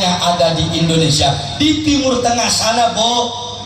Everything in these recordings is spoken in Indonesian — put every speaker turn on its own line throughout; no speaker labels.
hanya ada di Indonesia. Di Timur Tengah sana,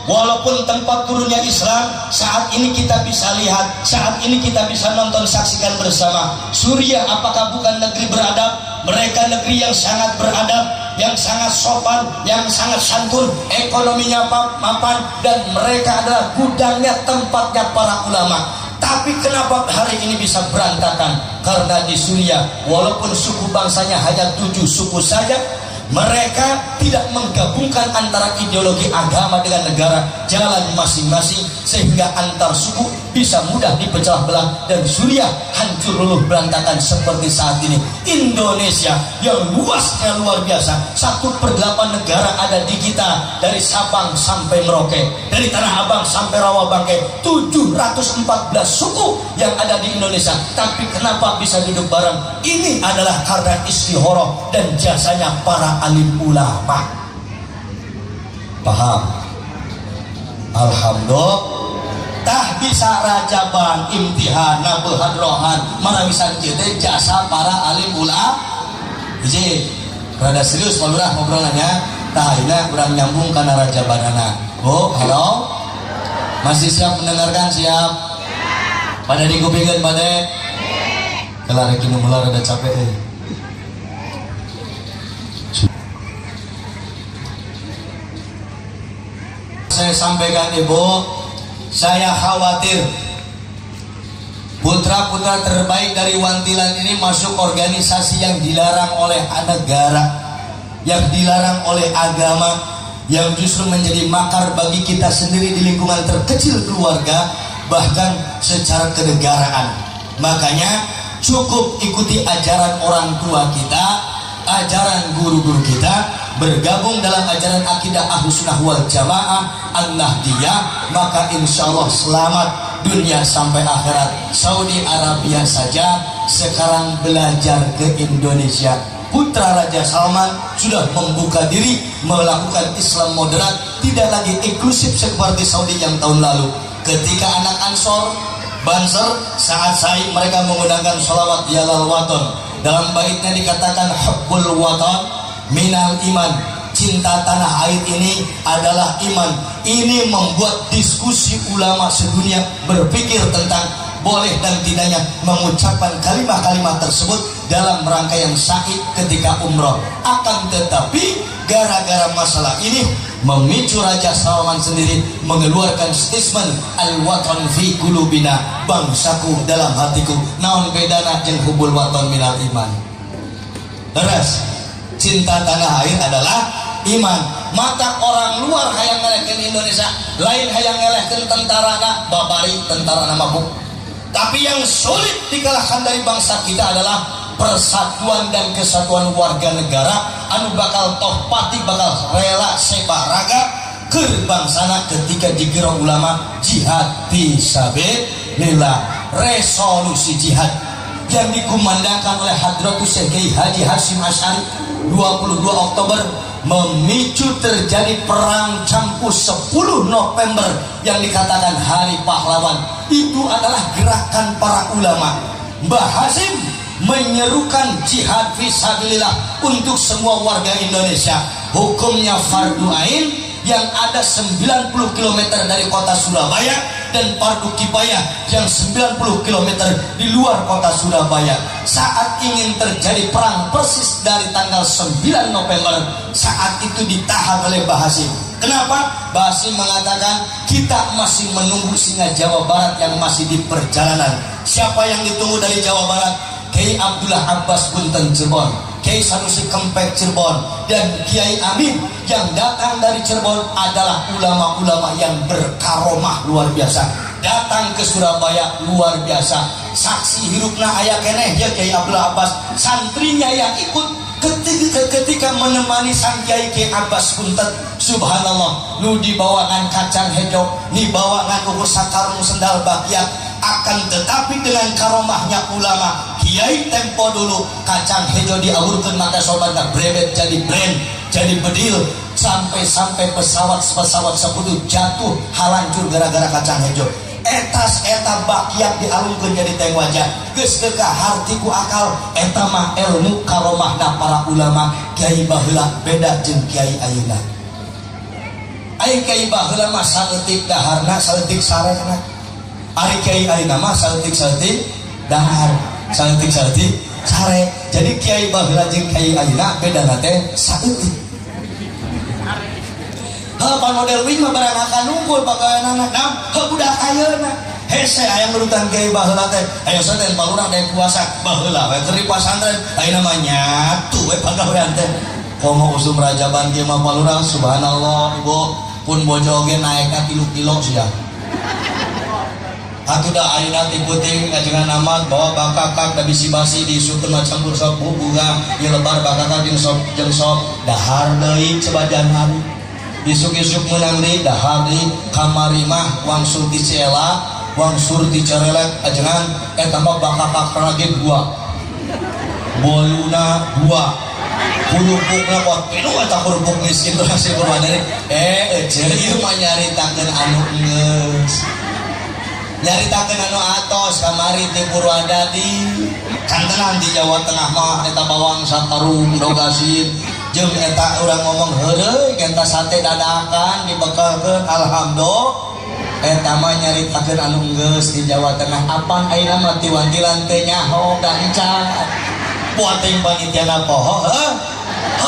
walaupun tempat turunnya Islam, saat ini kita bisa lihat, saat ini kita bisa nonton, saksikan bersama. Suriah apakah bukan negeri beradab? Mereka negeri yang sangat beradab, yang sangat sopan, yang sangat santun, ekonominya mapan, dan mereka adalah gudangnya, tempatnya para ulama. Tapi kenapa hari ini bisa berantakan? Karena di Suriah, walaupun suku bangsanya hanya 7 suku saja, mereka tidak menggabungkan antara ideologi agama dengan negara, jalan masing-masing, sehingga antar suku bisa mudah dipecah belah, dan Suriah hancur luluh berantakan seperti saat ini. Indonesia yang luasnya luar biasa, 1/8 negara ada di kita, dari Sabang sampai Merauke, dari Tanah Abang sampai Rawabangke, 714 suku yang ada di Indonesia. Tapi kenapa bisa duduk bareng? Ini adalah karena istihoroh dan jasanya para alim ulama. Paham? Alhamdulillah. Tah bisa rajaban, imtihan, nabuhan rohan, marawisan kita jasa para alim ulama. Jadi rada serius malurah ngobrolannya. Tah ini kurang nyambung karena rajabanana. Halo, masih siap mendengarkan? Siap? Pada digupingkan pada? Kelar kini mulai rada capek. Saya sampaikan Ibu, saya khawatir putra-putra terbaik dari Wantilan ini masuk organisasi yang dilarang oleh negara, yang dilarang oleh agama, yang justru menjadi makar bagi kita sendiri di lingkungan terkecil keluarga, bahkan secara kenegaraan. Makanya cukup ikuti ajaran orang tua kita, ajaran guru-guru kita, bergabung dalam ajaran akidah Ahlussunnah wal Jamaah An-Nahdiyah, maka insya Allah selamat dunia sampai akhirat. Saudi Arabia saja sekarang belajar ke Indonesia. Putra Raja Salman sudah membuka diri melakukan Islam moderat, tidak lagi eksklusif seperti Saudi yang tahun lalu. Ketika anak Ansor Banser saat Said mereka menggunakan sholawat yalal waton, dalam baitnya dikatakan hubbul waton minal iman, cinta tanah air ini adalah iman. Ini membuat diskusi ulama sedunia berpikir tentang boleh dan tidaknya mengucapkan kalimat-kalimat tersebut dalam rangkaian syahid ketika umroh. Akan tetapi gara-gara masalah ini memicu Raja Salman sendiri mengeluarkan statement al-watan fi qulubina, bangsaku dalam hatiku. Naon bedana jeung hubul waton minal iman. Terus cinta tanah air adalah iman. Mata orang luar hayang ngelehkeun Indonesia, lain hayang ngelehkeun tentarana babari, tentarana mabuk. Tapi yang sulit dikalahkan dari bangsa kita adalah persatuan dan kesatuan warga negara anu bakal toh pati, bakal rela sebaraga keur bangsana ketika digerong ulama jihad fisabilillah. Resolusi jihad yang dikumandangkan oleh Hadratus Syekh Kiai Haji Hasyim Asy'ari 22 Oktober memicu terjadi perang campus 10 November yang dikatakan Hari Pahlawan. Itu adalah gerakan para ulama. Mbah Hasyim menyerukan jihad fisabilillah untuk semua warga Indonesia. Hukumnya fardu ain yang ada 90 km dari kota Surabaya, dan fardu kifayah yang 90 km di luar kota Surabaya. Saat ingin terjadi perang persis dari tanggal 9 November, saat itu ditahan oleh Mbah Hasyim. Kenapa? Mbah Hasyim mengatakan kita masih menunggu singa Jawa Barat yang masih di perjalanan. Siapa yang ditunggu dari Jawa Barat? Kiai Abdullah Abbas Bunten Cirebon, Kiai Sanusi Kempek Cirebon, dan Kiai Amin yang datang dari Cirebon adalah ulama-ulama yang berkaromah luar biasa. Datang ke Surabaya luar biasa. Saksi hirupna aya keneh ya Kiai Abdullah Abbas, santrinya yang ikut ketika menemani sang Kiai Kiai Abbas Bunten. Subhanallah, nu dibawakan kacang hijau, dibawakan ukur sakarung sendal bagian. Akan tetapi dengan karomahnya ulama, Kiai tempo dulu kacang hijau diaurkeun maka sobatna brebet jadi brand, jadi bedil, sampai pesawat sekutu jatuh halancur gara-gara kacang hijau. eta bakiak dialungkeun jadi teh wajah geus teu kaharti ku akal eta mah ilmu karomahna para ulama kiai baheula beda jeung kiai ayeuna. Ai kiai baheula mah saeutik daharna saeutik sarena, ari kiai ayeuna mah saeutik dahar saeutik sare. Jadi kiai baheula jeung kiai ayeuna bedana teh saeutik. Pan model wing mah barang akan nungkul pagaweanana nam budak ayeuna hese aya nurutan kiai baheula teh aya saten palurang daek puasa baheula we keur di pasantren ayeuna mah nyatu we pagawean teh komo usum rajaban kieu mah palurang subhanallah ibu pun bojo oge naekna 3 kilo sia atuh da ayeuna ti peuting kajengan amat bawa bakakak da bisi-basi diisukeun mah campur sop bunga ieu lebar bakakak jeung sop dahar deui sebadan hari isuk-isuk menang di dahar di kamari mah wangsur dicela wangsur dicerelek ajengan eta mah bakakak lagi 2 boluna 2 kulupukna pot pinu eta kurupuk miskin teh si kurbanani ece ieu mah nyaritakeun anu geus nyaritakeun anu atos kamari ti Purwadadi kantenan di Jawa Tengah mah eta bawang satarung dogasin jeung eta urang ngomong heureuy genta sate dadakan dibekelkeun alhamdulillah eta mah nyaritakeun anu geus di Jawa Tengah apan ayeuna mah tiwantilan teu nyaho dancan puating panitiana poho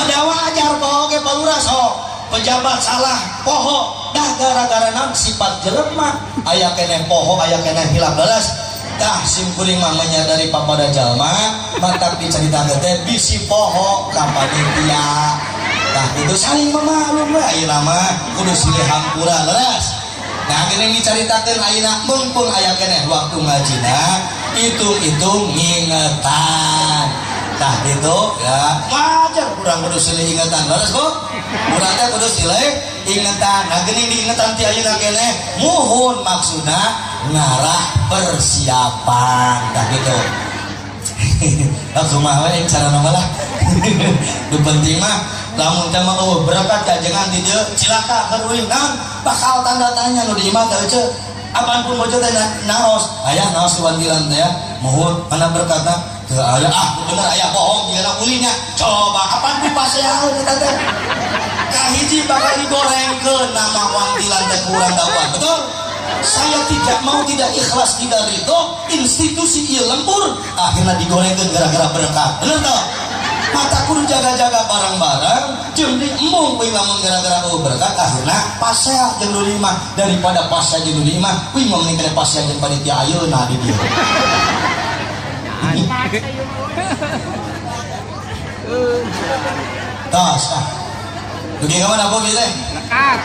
dawa ajar poho ge palura sok pejabat salah poho dah gara-gara naon sifat jelema aya keneh poho aya keneh hilap leles tah simkuring mah menyadari papada jalma matak dicaritakeun teh bisi poho ka panitia tah itu saling memaklum we ayeuna mah kudu silih hampura leres. Nah geuning dicaritakeun ayeuna mumpung aya keneh waktu ngajina hitung-hitung ngingetan tah gitu ya wajar kurang kudu silih ingetan leres kok urang teh kudu silih ingetan. Nah geuning diingetan ti ayeuna keneh muhun maksudna ngarah persiapan tak gitu langsung mah we cara nama lah nu penting mah lamun teh mah berangkat kajengan di dieu cilaka keur uing naon bakal tanda tanya nu di imah teh ce apaan pun bojo teh naos aya naos wantilan teh muhun mana berkata teu aya bener aya bohong dieuna ulinya coba apaan pun paseaeun eta teh kahiji bakal digorengkeun nama wantilan teh kurang dakwah betul. Saya tidak ikhlas tidak ridho institusi ieu lempur akhirnya digorengkeun gara-gara berkah bener toh mata kudu jaga-jaga barang-barang jeung embung kuing lamun gara-gara berkah akhirnya pasea jeung nu lima daripada pasea jeung nu lima kuing mah mending pasea jeung panitia ayeuna di dieu tos dugi ka mana bogi teh lekat